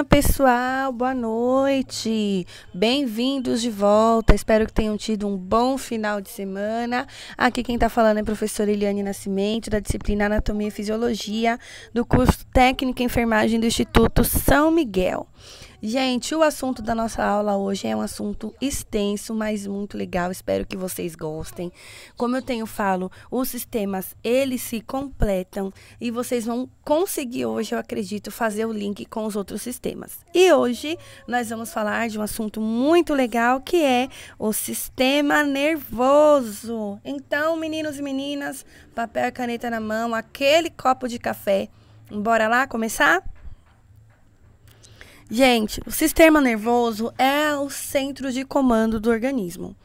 Olá, pessoal, boa noite. Bem-vindos de volta. Espero que tenham tido um bom final de semana. Aqui quem está falando é a professora Eliane Nascimento, da disciplina Anatomia e Fisiologia, do curso Técnico em Enfermagem do Instituto São Miguel. Gente, o assunto da nossa aula hoje é um assunto extenso, mas muito legal. Espero que vocês gostem. Como eu falo, os sistemas, eles se completam e vocês vão conseguir hoje, eu acredito, fazer o link com os outros sistemas. E hoje nós vamos falar de um assunto muito legal, que é o sistema nervoso. Então, meninos e meninas, papel e caneta na mão, aquele copo de café. Bora lá começar? Gente, o sistema nervoso é o centro de comando do organismo.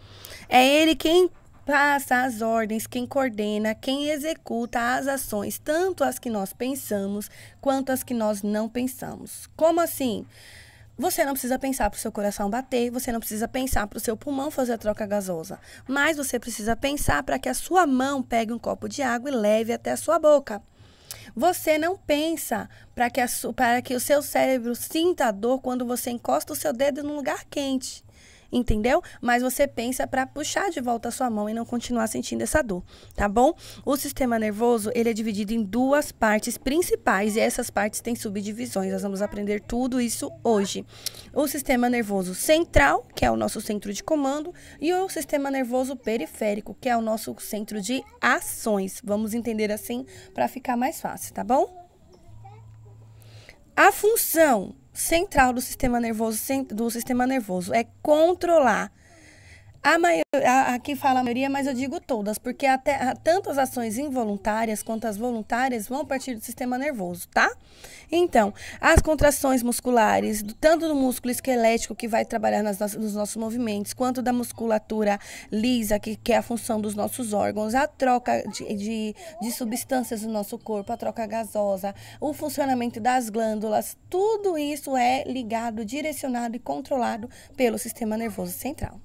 É ele quem passa as ordens, quem coordena, quem executa as ações, tanto as que nós pensamos, quanto as que nós não pensamos. Como assim? Você não precisa pensar para o seu coração bater, você não precisa pensar para o seu pulmão fazer a troca gasosa, mas você precisa pensar para que a sua mão pegue um copo de água e leve até a sua boca. Você não pensa para que o seu cérebro sinta a dor quando você encosta o seu dedo num lugar quente, entendeu? Mas você pensa para puxar de volta a sua mão e não continuar sentindo essa dor, tá bom? O sistema nervoso, ele é dividido em duas partes principais e essas partes têm subdivisões. Nós vamos aprender tudo isso hoje. O sistema nervoso central, que é o nosso centro de comando, e o sistema nervoso periférico, que é o nosso centro de ações. Vamos entender assim para ficar mais fácil, tá bom? A função central do sistema nervoso é controlar. Aqui fala a maioria, mas eu digo todas, porque tanto as ações involuntárias quanto as voluntárias vão partir do sistema nervoso, tá? Então, as contrações musculares, tanto do músculo esquelético, que vai trabalhar nos nossos movimentos, quanto da musculatura lisa, que é a função dos nossos órgãos, a troca de substâncias do nosso corpo, a troca gasosa, o funcionamento das glândulas, tudo isso é ligado, direcionado e controlado pelo sistema nervoso central.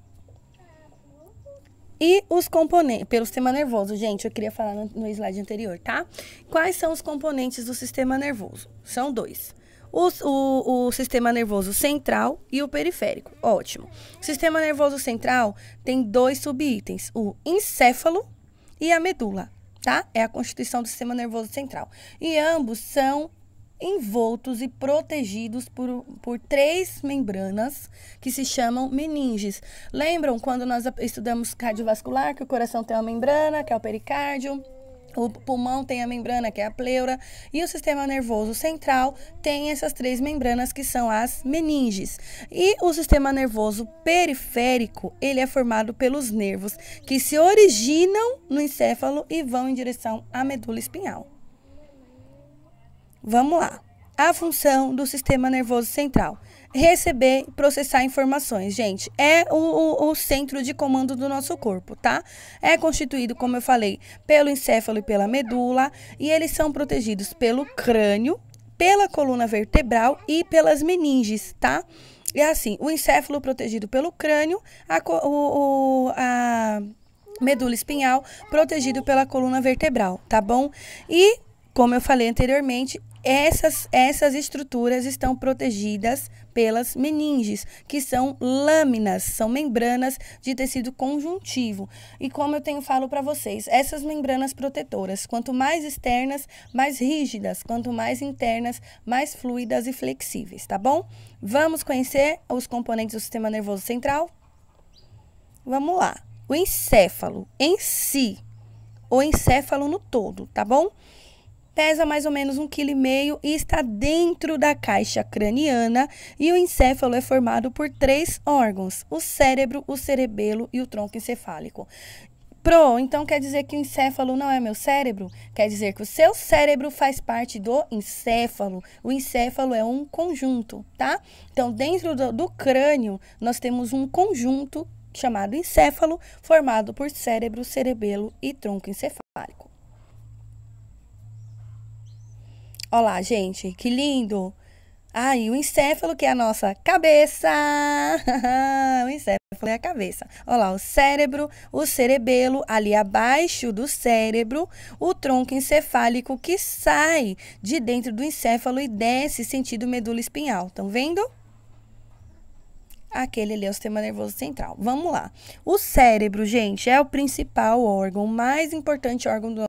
E os componentes, pelo sistema nervoso, gente, eu queria falar no slide anterior, tá? Quais são os componentes do sistema nervoso? São dois. O sistema nervoso central e o periférico. Ótimo. O sistema nervoso central tem dois subitens, o encéfalo e a medula, tá? É a constituição do sistema nervoso central. E ambos são envoltos e protegidos por três membranas que se chamam meninges. Lembram quando nós estudamos cardiovascular, que o coração tem uma membrana, que é o pericárdio, o pulmão tem a membrana, que é a pleura, e o sistema nervoso central tem essas três membranas, que são as meninges. E o sistema nervoso periférico, ele é formado pelos nervos que se originam no encéfalo e vão em direção à medula espinhal. Vamos lá. A função do sistema nervoso central: receber e processar informações. Gente, é o centro de comando do nosso corpo, tá? É constituído, como eu falei, pelo encéfalo e pela medula, e eles são protegidos pelo crânio, pela coluna vertebral e pelas meninges, tá? E assim, o encéfalo protegido pelo crânio, a medula espinhal protegido pela coluna vertebral, tá bom? E, como eu falei anteriormente, essas estruturas estão protegidas pelas meninges, que são lâminas, são membranas de tecido conjuntivo. E como eu falo para vocês, essas membranas protetoras, quanto mais externas, mais rígidas, quanto mais internas, mais fluidas e flexíveis, tá bom? Vamos conhecer os componentes do sistema nervoso central? Vamos lá. O encéfalo em si, o encéfalo no todo, tá bom? Pesa mais ou menos 1,5 kg e está dentro da caixa craniana, e o encéfalo é formado por 3 órgãos: o cérebro, o cerebelo e o tronco encefálico. Então quer dizer que o encéfalo não é meu cérebro? Quer dizer que o seu cérebro faz parte do encéfalo. O encéfalo é um conjunto, tá? Então, dentro do crânio, nós temos um conjunto chamado encéfalo, formado por cérebro, cerebelo e tronco encefálico. Olha lá, gente, que lindo! Aí, o encéfalo, que é a nossa cabeça. O encéfalo é a cabeça. Olha lá, o cérebro, o cerebelo, ali abaixo do cérebro, o tronco encefálico que sai de dentro do encéfalo e desce sentido medula espinhal. Estão vendo? Aquele ali é o sistema nervoso central. Vamos lá. O cérebro, gente, é o principal órgão, o mais importante órgão do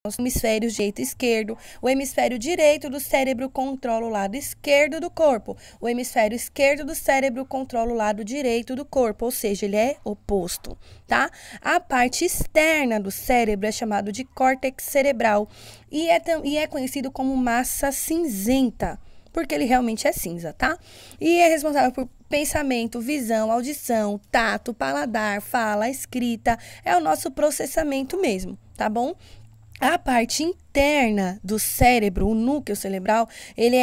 nosso hemisfério direito e esquerdo. O hemisfério direito do cérebro controla o lado esquerdo do corpo. O hemisfério esquerdo do cérebro controla o lado direito do corpo, ou seja, ele é oposto, tá? A parte externa do cérebro é chamado de córtex cerebral e é conhecido como massa cinzenta, porque ele realmente é cinza, tá? E é responsável por pensamento, visão, audição, tato, paladar, fala, escrita. É o nosso processamento mesmo, tá bom? A parte interna do cérebro, o núcleo cerebral, ele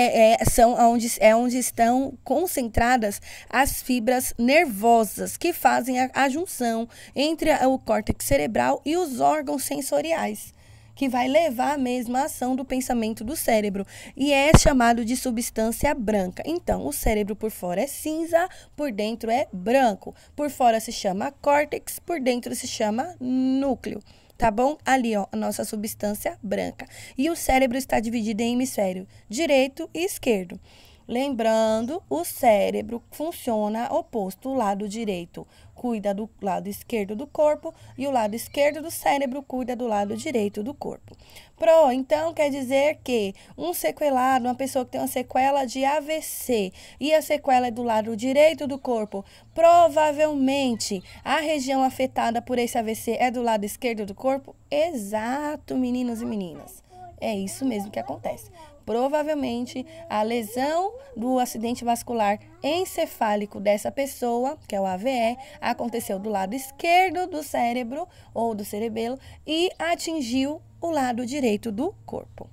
onde estão concentradas as fibras nervosas que fazem a junção entre o córtex cerebral e os órgãos sensoriais, que vai levar mesmo a ação do pensamento do cérebro, e é chamado de substância branca. Então, o cérebro por fora é cinza, por dentro é branco. Por fora se chama córtex, por dentro se chama núcleo. Tá bom? Ali, ó, a nossa substância branca. E o cérebro está dividido em hemisfério direito e esquerdo. Lembrando, o cérebro funciona oposto. O lado direito cuida do lado esquerdo do corpo e o lado esquerdo do cérebro cuida do lado direito do corpo. Então, quer dizer que um sequelado, uma pessoa que tem uma sequela de AVC e a sequela é do lado direito do corpo, provavelmente a região afetada por esse AVC é do lado esquerdo do corpo? Exato, meninos e meninas. É isso mesmo que acontece. Provavelmente, a lesão do acidente vascular encefálico dessa pessoa, que é o AVE, aconteceu do lado esquerdo do cérebro ou do cerebelo e atingiu o lado direito do corpo.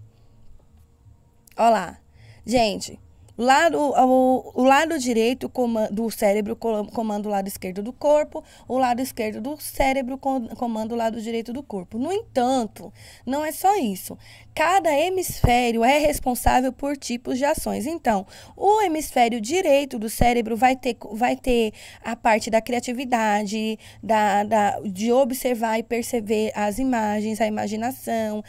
Olha lá, gente. O lado direito do cérebro comanda o lado esquerdo do corpo, o lado esquerdo do cérebro comanda o lado direito do corpo. No entanto, não é só isso. Cada hemisfério é responsável por tipos de ações. Então, o hemisfério direito do cérebro vai ter a parte da criatividade, de observar e perceber as imagens, a imaginação,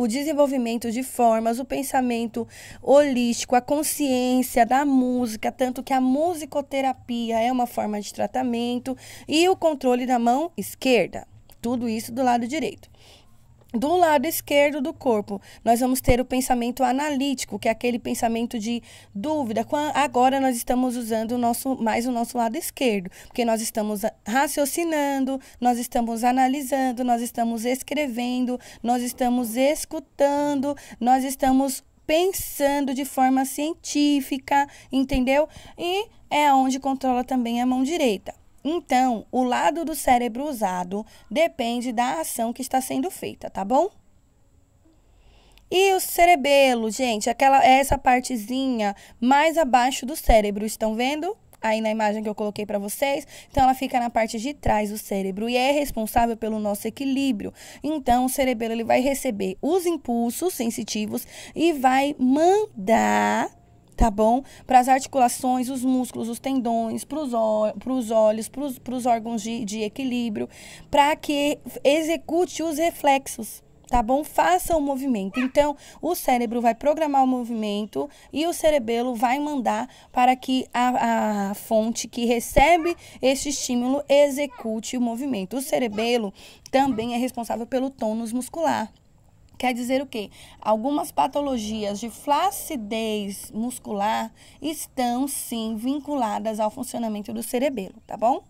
o desenvolvimento de formas, o pensamento holístico, a consciência da música, tanto que a musicoterapia é uma forma de tratamento, e o controle da mão esquerda. Tudo isso do lado direito. Do lado esquerdo do corpo, nós vamos ter o pensamento analítico, que é aquele pensamento de dúvida. Agora nós estamos usando mais o nosso lado esquerdo, porque nós estamos raciocinando, nós estamos analisando, nós estamos escrevendo, nós estamos escutando, nós estamos pensando de forma científica, entendeu? E é onde controla também a mão direita. Então, o lado do cérebro usado depende da ação que está sendo feita, tá bom? E o cerebelo, gente, essa partezinha mais abaixo do cérebro, estão vendo? Aí na imagem que eu coloquei para vocês, então ela fica na parte de trás do cérebro e é responsável pelo nosso equilíbrio. Então, o cerebelo ele vai receber os impulsos sensitivos e vai mandar, tá bom? Para as articulações, os músculos, os tendões, para os olhos, para os órgãos de equilíbrio, para que execute os reflexos, tá bom? Faça o movimento. Então, o cérebro vai programar o movimento e o cerebelo vai mandar para que a fonte que recebe esse estímulo execute o movimento. O cerebelo também é responsável pelo tônus muscular. Quer dizer o quê? Algumas patologias de flacidez muscular estão, sim, vinculadas ao funcionamento do cerebelo, tá bom?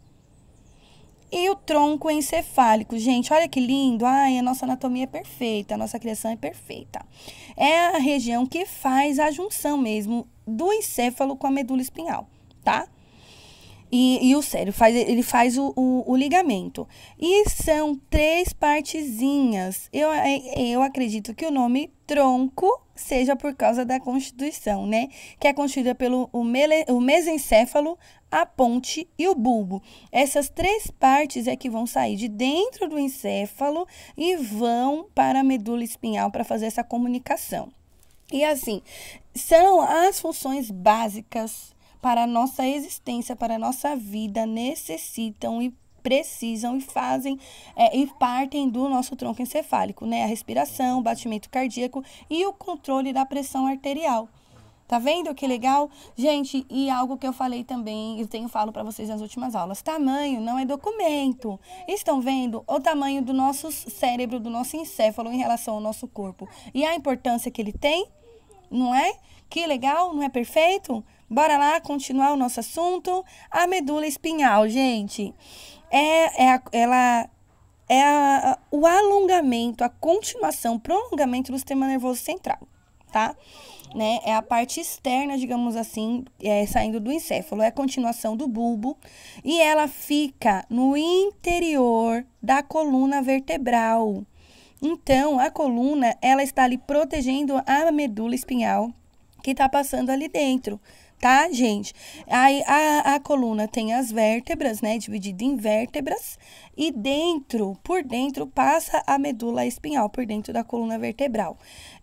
E o tronco encefálico, gente, olha que lindo. Ai, a nossa anatomia é perfeita, a nossa criação é perfeita. É a região que faz a junção mesmo do encéfalo com a medula espinhal, tá? E o cérebro ele faz o ligamento. E são 3 partezinhas. Eu acredito que o nome tronco seja por causa da constituição, né? Que é constituída pelo o mesencéfalo, a ponte e o bulbo. Essas três partes é que vão sair de dentro do encéfalo e vão para a medula espinhal para fazer essa comunicação. E assim, são as funções básicas para a nossa existência, para a nossa vida, necessitam e precisam e fazem e partem do nosso tronco encefálico, né? A respiração, o batimento cardíaco e o controle da pressão arterial. Tá vendo que legal? Gente, e algo que eu falei também, falo para vocês nas últimas aulas, tamanho não é documento. Estão vendo o tamanho do nosso cérebro, do nosso encéfalo em relação ao nosso corpo e a importância que ele tem? Não é? Que legal, não é perfeito? Bora lá continuar o nosso assunto. A medula espinhal, gente, o alongamento, a continuação, prolongamento do sistema nervoso central, tá? Né? É a parte externa, digamos assim, saindo do encéfalo, é a continuação do bulbo e ela fica no interior da coluna vertebral. Então, a coluna, ela está ali protegendo a medula espinhal que está passando ali dentro, tá, gente? Aí, a coluna tem as vértebras, né, dividida em vértebras, e por dentro, passa a medula espinhal, por dentro da coluna vertebral.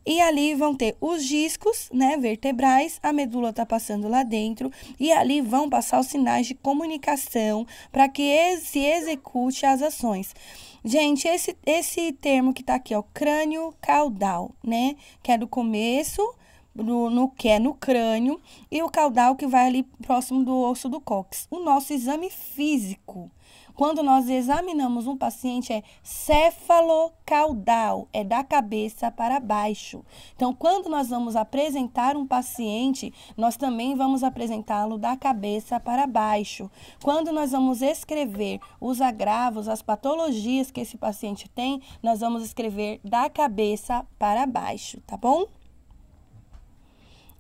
E ali vão ter os discos, né, vertebrais, a medula está passando lá dentro, e ali vão passar os sinais de comunicação para que se execute as ações. Gente, esse termo que está aqui, ó, crânio caudal, né, que é do começo, que é no crânio, e o caudal que vai ali próximo do osso do cóccix. O nosso exame físico, quando nós examinamos um paciente, é céfalo-caudal, é da cabeça para baixo. Então, quando nós vamos apresentar um paciente, nós também vamos apresentá-lo da cabeça para baixo. Quando nós vamos escrever os agravos, as patologias que esse paciente tem, nós vamos escrever da cabeça para baixo, tá bom?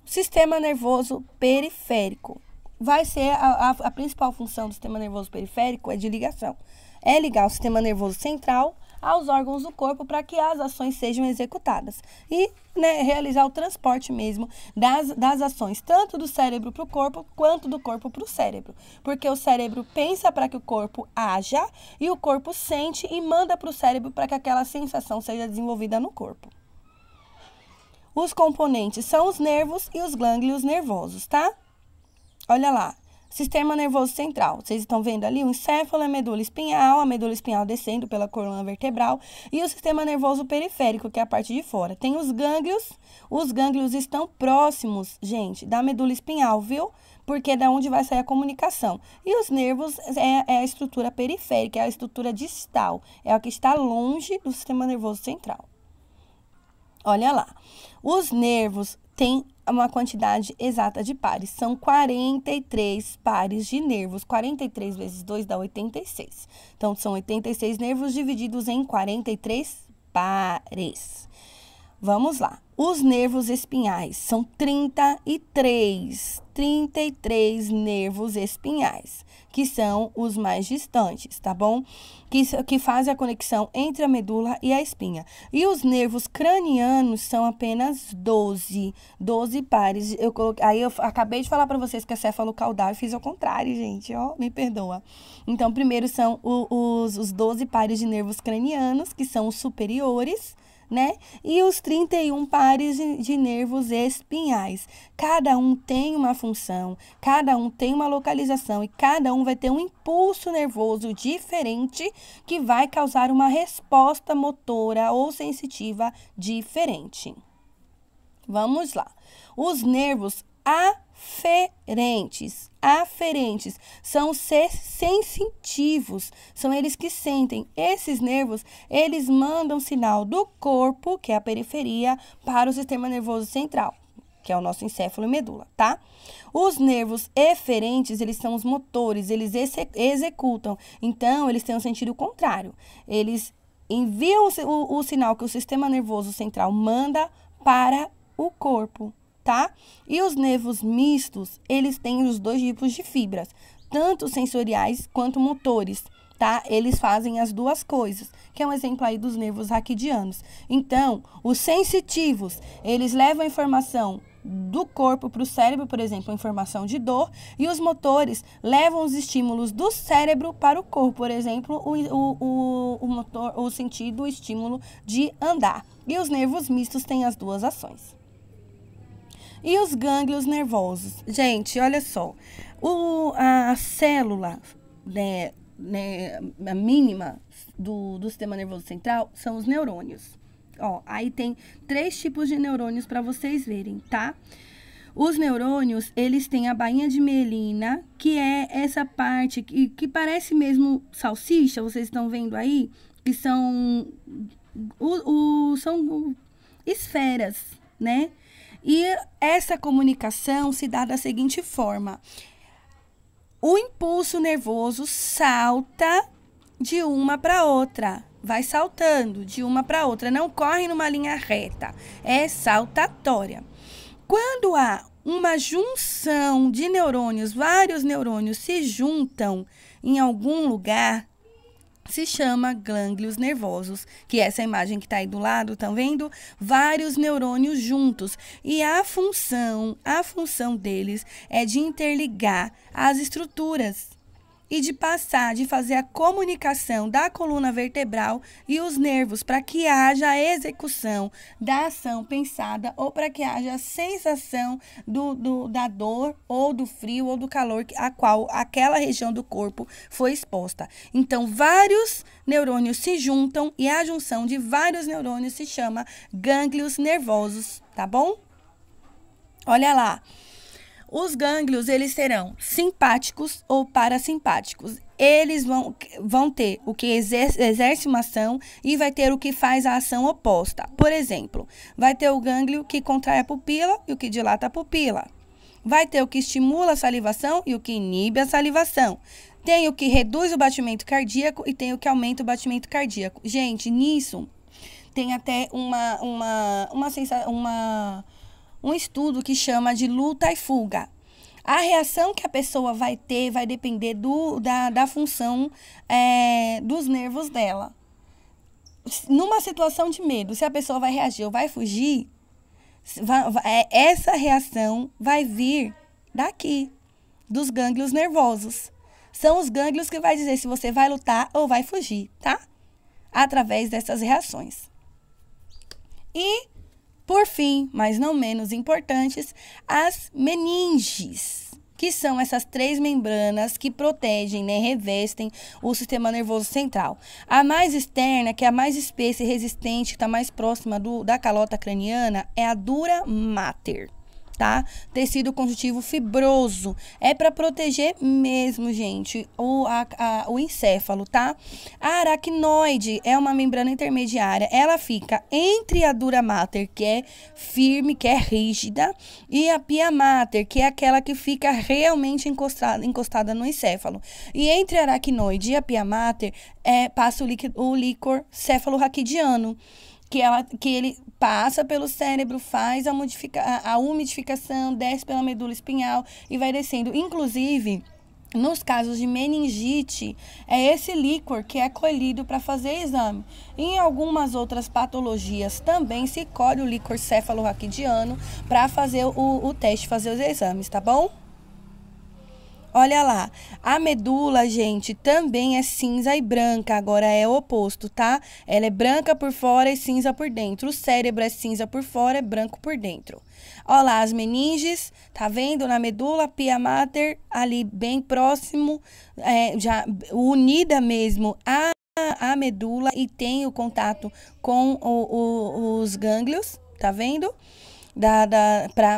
Sistema nervoso periférico. Vai ser a principal função do sistema nervoso periférico é de ligação. É ligar o sistema nervoso central aos órgãos do corpo para que as ações sejam executadas. E, né, realizar o transporte mesmo das ações, tanto do cérebro para o corpo, quanto do corpo para o cérebro. Porque o cérebro pensa para que o corpo haja e o corpo sente e manda para o cérebro para que aquela sensação seja desenvolvida no corpo. Os componentes são os nervos e os gânglios nervosos, tá? Olha lá, sistema nervoso central. Vocês estão vendo ali o encéfalo, a medula espinhal descendo pela coluna vertebral e o sistema nervoso periférico, que é a parte de fora. Tem os gânglios estão próximos, gente, da medula espinhal, viu? Porque é da onde vai sair a comunicação. E os nervos é a estrutura periférica, é a estrutura distal, é a que está longe do sistema nervoso central. Olha lá, os nervos têm uma quantidade exata de pares, são 43 pares de nervos, 43 vezes 2 dá 86. Então, são 86 nervos divididos em 43 pares. Vamos lá, os nervos espinhais são 33 nervos espinhais, que são os mais distantes, tá bom? Que fazem a conexão entre a medula e a espinha. E os nervos cranianos são apenas 12 pares. Eu acabei de falar para vocês que é céfalo-caudal e fiz ao contrário, gente, ó, me perdoa. Então, primeiro são os 12 pares de nervos cranianos, que são os superiores, né? E os 31 pares de nervos espinhais. Cada um tem uma função, cada um tem uma localização e cada um vai ter um impulso nervoso diferente que vai causar uma resposta motora ou sensitiva diferente. Vamos lá. Os nervos aferentes são os sensitivos, são eles que sentem. Esses nervos, eles mandam sinal do corpo, que é a periferia, para o sistema nervoso central, que é o nosso encéfalo e medula, tá? Os nervos eferentes, eles são os motores, eles executam, então eles têm um sentido contrário. Eles enviam o sinal que o sistema nervoso central manda para o corpo, tá? E os nervos mistos, eles têm os dois tipos de fibras, tanto sensoriais quanto motores. tá? Eles fazem as duas coisas, que é um exemplo aí dos nervos raquidianos. Então, os sensitivos, eles levam a informação do corpo para o cérebro, por exemplo, a informação de dor, e os motores levam os estímulos do cérebro para o corpo, por exemplo, o sentido, o estímulo de andar. E os nervos mistos têm as duas ações. E os gânglios nervosos? Gente, olha só, a célula, a mínima do sistema nervoso central são os neurônios. Ó, aí tem 3 tipos de neurônios para vocês verem, tá? Os neurônios, eles têm a bainha de mielina, que é essa parte que parece mesmo salsicha, vocês estão vendo aí, que são esferas, né? E essa comunicação se dá da seguinte forma: o impulso nervoso salta de uma para outra, vai saltando de uma para outra, não corre numa linha reta, é saltatória. Quando há uma junção de neurônios, vários neurônios se juntam em algum lugar, se chama gânglios nervosos, que é essa imagem que está aí do lado, estão vendo? Vários neurônios juntos. E a função deles é de interligar as estruturas e de fazer a comunicação da coluna vertebral e os nervos, para que haja a execução da ação pensada ou para que haja a sensação da dor ou do frio ou do calor a qual aquela região do corpo foi exposta. Então, vários neurônios se juntam e a junção de vários neurônios se chama gânglios nervosos, tá bom? Olha lá. Os gânglios, eles serão simpáticos ou parasimpáticos. Eles vão ter o que exerce uma ação e vai ter o que faz a ação oposta. Por exemplo, vai ter o gânglio que contrai a pupila e o que dilata a pupila. Vai ter o que estimula a salivação e o que inibe a salivação. Tem o que reduz o batimento cardíaco e tem o que aumenta o batimento cardíaco. Gente, nisso tem até um estudo que chama de luta e fuga. A reação que a pessoa vai ter vai depender da função dos nervos dela. Numa situação de medo, se a pessoa vai reagir ou vai fugir, essa reação vai vir daqui, dos gânglios nervosos. São os gânglios que vai dizer se você vai lutar ou vai fugir, tá? Através dessas reações. E por fim, mas não menos importantes, as meninges, que são essas 3 membranas que protegem, né, revestem o sistema nervoso central. A mais externa, que é a mais espessa e resistente, que está mais próxima da calota craniana, é a dura mater, tá? Tecido conjuntivo fibroso. É para proteger mesmo, gente, o encéfalo, tá? A aracnoide é uma membrana intermediária. Ela fica entre a dura mater, que é firme, que é rígida, e a pia mater, que é aquela que fica realmente encostada no encéfalo. E entre a aracnoide e a pia mater passa o líquor cefalorraquidiano, que ele passa pelo cérebro, faz a umidificação, desce pela medula espinhal e vai descendo. Inclusive, nos casos de meningite, é esse líquor que é colhido para fazer exame. Em algumas outras patologias também se colhe o líquor cefalorraquidiano para fazer o teste, fazer os exames, tá bom? Olha lá, a medula, gente, também é cinza e branca, agora é o oposto, tá? Ela é branca por fora e cinza por dentro. O cérebro é cinza por fora e branco por dentro. Olha lá, as meninges, tá vendo? Na medula, pia mater, ali bem próximo, já unida mesmo a medula e tem o contato com os gânglios, tá vendo?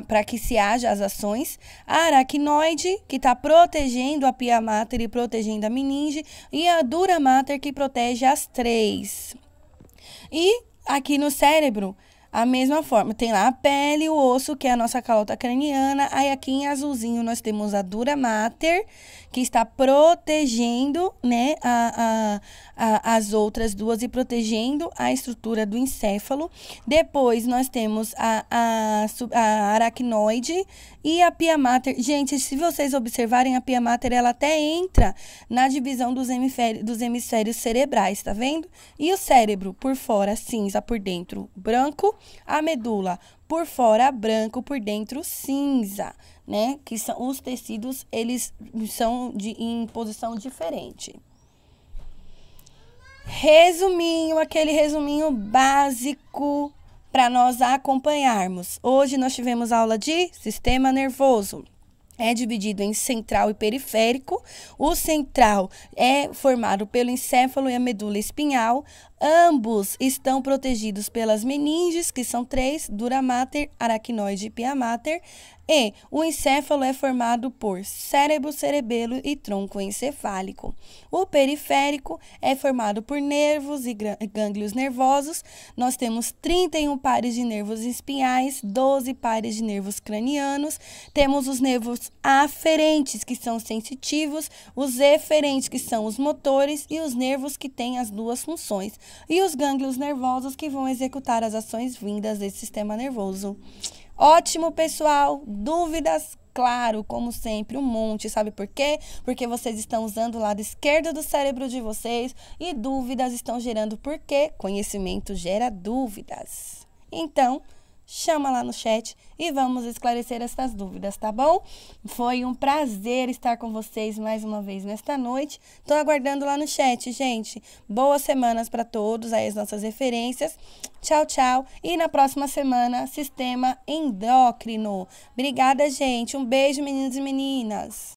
Para que se haja as ações. A aracnoide, que está protegendo a pia mater e protegendo a meninge, e a dura mater, que protege as 3. E aqui no cérebro, A mesma forma, tem lá a pele, o osso, que é a nossa calota craniana. Aí aqui em azulzinho nós temos a dura mater, que está protegendo, né, as outras duas e protegendo a estrutura do encéfalo. Depois nós temos a aracnoide e a pia mater. Gente, se vocês observarem, a pia mater, ela até entra na divisão dos hemisférios cerebrais, tá vendo? E o cérebro, por fora cinza, por dentro branco. A medula, por fora branco, por dentro cinza, né? Que são os tecidos, eles são em posição diferente. Resuminho, aquele resuminho básico para nós acompanharmos. Hoje nós tivemos aula de sistema nervoso. É dividido em central e periférico. O central é formado pelo encéfalo e a medula espinhal. Ambos estão protegidos pelas meninges, que são 3, dura mater, aracnoide e pia mater. E o encéfalo é formado por cérebro, cerebelo e tronco encefálico. O periférico é formado por nervos e gânglios nervosos. Nós temos 31 pares de nervos espinhais, 12 pares de nervos cranianos. Temos os nervos aferentes, que são sensitivos, os eferentes, que são os motores, e os nervos que têm as duas funções. E os gânglios nervosos, que vão executar as ações vindas desse sistema nervoso. Ótimo, pessoal. Dúvidas? Claro, como sempre, um monte. Sabe por quê? Porque vocês estão usando o lado esquerdo do cérebro de vocês e dúvidas estão gerando por quê? Conhecimento gera dúvidas. Então, chama lá no chat e vamos esclarecer essas dúvidas, tá bom? Foi um prazer estar com vocês mais uma vez nesta noite. Tô aguardando lá no chat, gente. Boas semanas para todos, aí as nossas referências. Tchau, tchau. E na próxima semana, sistema endócrino. Obrigada, gente. Um beijo, meninos e meninas.